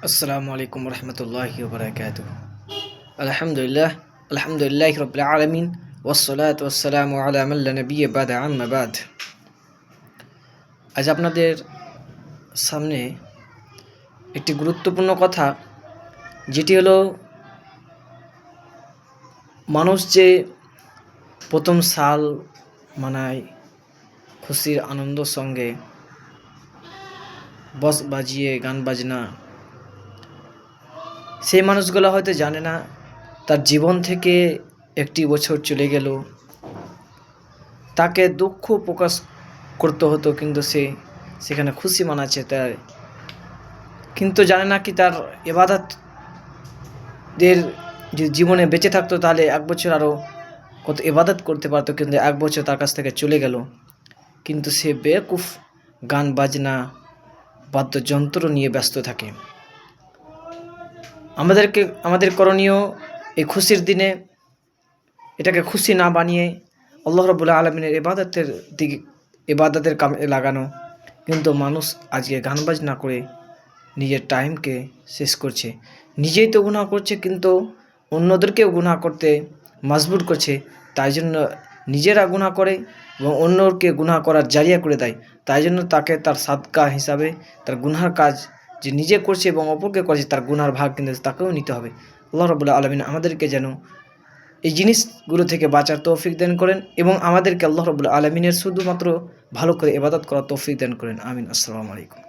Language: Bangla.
আসসালামু আলাইকুম রহমতুল্লাহি ওয়া বারাকাতুহু। আলহামদুলিল্লাহ, আলহামদুলিল্লাহি রাব্বিল আলামিন, ওয়াসসালাতু ওয়াসসালামু আলা মান লা নাবিয়্যা বা'দা, আম্মা বা'দ। আজ আপনাদের সামনে একটি গুরুত্বপূর্ণ কথা, যেটি হলো মানুষ যে প্রথম সাল মানায় খুশির আনন্দ সঙ্গে বক্স বাজিয়ে গান বাজনা, সেই মানুষগুলো হয়তো জানে না তার জীবন থেকে একটি বছর চলে গেল, তাকে দুঃখ প্রকাশ করতে হতো, কিন্তু সে সেখানে খুশি মানাচ্ছে তার, কিন্তু জানে না কি তার ইবাদতদের যে জীবনে বেঁচে থাকতো তাহলে এক বছর আরও কত ইবাদত করতে পারতো, কিন্তু এক বছর তার কাছ থেকে চলে গেল, কিন্তু সে বেকুফ গান বাজনা বাদ্যযন্ত্র নিয়ে ব্যস্ত থাকে। আমাদের করণীয় এই খুশির দিনে এটাকে খুশি না বানিয়ে আল্লাহ রাব্বুল আলামিনের ইবাদতের কামে লাগানো। কিন্তু মানুষ আজকে গান বাজনা করে নিজের টাইমকে শেষ করছে, নিজেই তো গুনাহ করছে, কিন্তু অন্যদেরকেও গুনাহ করতে মজবুর করছে। তাই জন্য নিজেরা গুনাহ করে এবং অন্যকে গুনাহ করার জারিয়া করে দেয়। তাই জন্য তাকে তার সাদকা হিসাবে তার গুনার কাজ যে নিজে করছে এবং অপরকে করছে, তার গুনার ভাগ কিন্তু তাকেও নিতে হবে। আল্লাহ রাব্বুল আলামিন আমাদেরকে যেন এই জিনিসগুলো থেকে বাঁচার তৌফিক দান করেন এবং আমাদেরকে আল্লাহ রাব্বুল আলামিনের শুধুমাত্র ভালো করে ইবাদত করার তৌফিক দান করেন। আমিন। আসসালামু আলাইকুম।